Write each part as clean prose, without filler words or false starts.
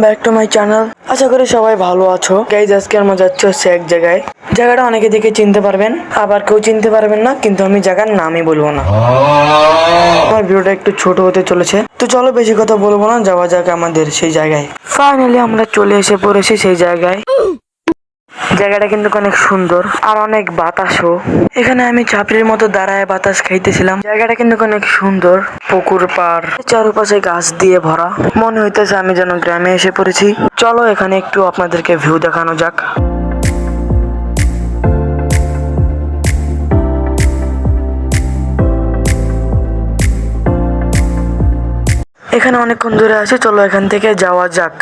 Back to my channel. আশা করি সবাই ভালো আছো। গাইজ আজকে আমরা যাচ্ছি হচ্ছে এক জায়গায়। জায়গাটা অনেকে দেখে চিনতে পারবেন, আবার কেউ চিনতে পারবেন না, কিন্তু আমি জায়গার নামই বলবো না। আমার ভিডিওটা একটু ছোট হতে চলেছে, তো চলো বেশি কথা বলবো না, যাওয়া যাক আমাদের সেই জায়গায়। ফাইনালি আমরা চলে এসে পড়েছি সেই জায়গায়। জায়গাটা কিন্তু অনেক সুন্দর আর অনেক বাতাসও। এখানে আমি চাপড়ির মতো দাঁড়ায় বাতাস খাইতেছিলাম। জায়গাটা কিন্তু অনেক সুন্দর, পুকুর পাড়, চারপাশে গাছ দিয়ে ভরা। মনে হইতেছে আমি যেন গ্রামে এসে পড়েছি। চলো এখানে একটু আপনাদেরকে ভিউ দেখানো যাক। এখানে অনেকক্ষণ ধরে আছে, চলো এখান থেকে যাওয়া যাক।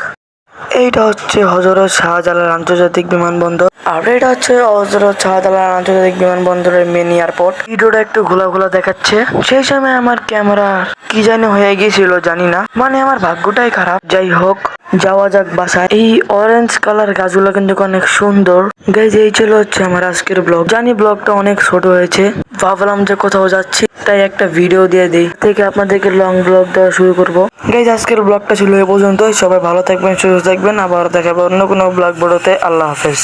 এইটা হচ্ছে হযরত শাহজালাল আন্তর্জাতিক বিমানবন্দর, আর এটা হচ্ছে হযরত শাহজালাল আন্তর্জাতিক বিমানবন্দরের মেন এয়ারপোর্ট। ভিডিওটা একটু ঘোলা ঘোলা দেখাচ্ছে। সেই সময় আমার ক্যামেরা কি জানি হয়ে গিয়েছিল, জানি না, মানে আমার ভাগ্যটাই খারাপ। যাই হোক, যাওয়া যাক বাসায়। এই অরেঞ্জ কালার গাছগুলো কিন্তু অনেক সুন্দর। গাইজ এই ছিল হচ্ছে আমার আজকের ব্লগ। জানি ব্লগটা অনেক ছোট হয়েছে, ভাবলাম যে কোথাও যাচ্ছি তাই একটা ভিডিও দিয়ে দিই, থেকে আপনাদেরকে লং ব্লগ দেওয়া শুরু করবো। গাইজ আজকের ব্লগটা ছিল এ পর্যন্তই। সবাই ভালো থাকবেন, সুস্থ থাকবেন, আবার দেখাবো অন্য কোনো ব্লগ ভিডিওতে। আল্লাহ হাফেজ।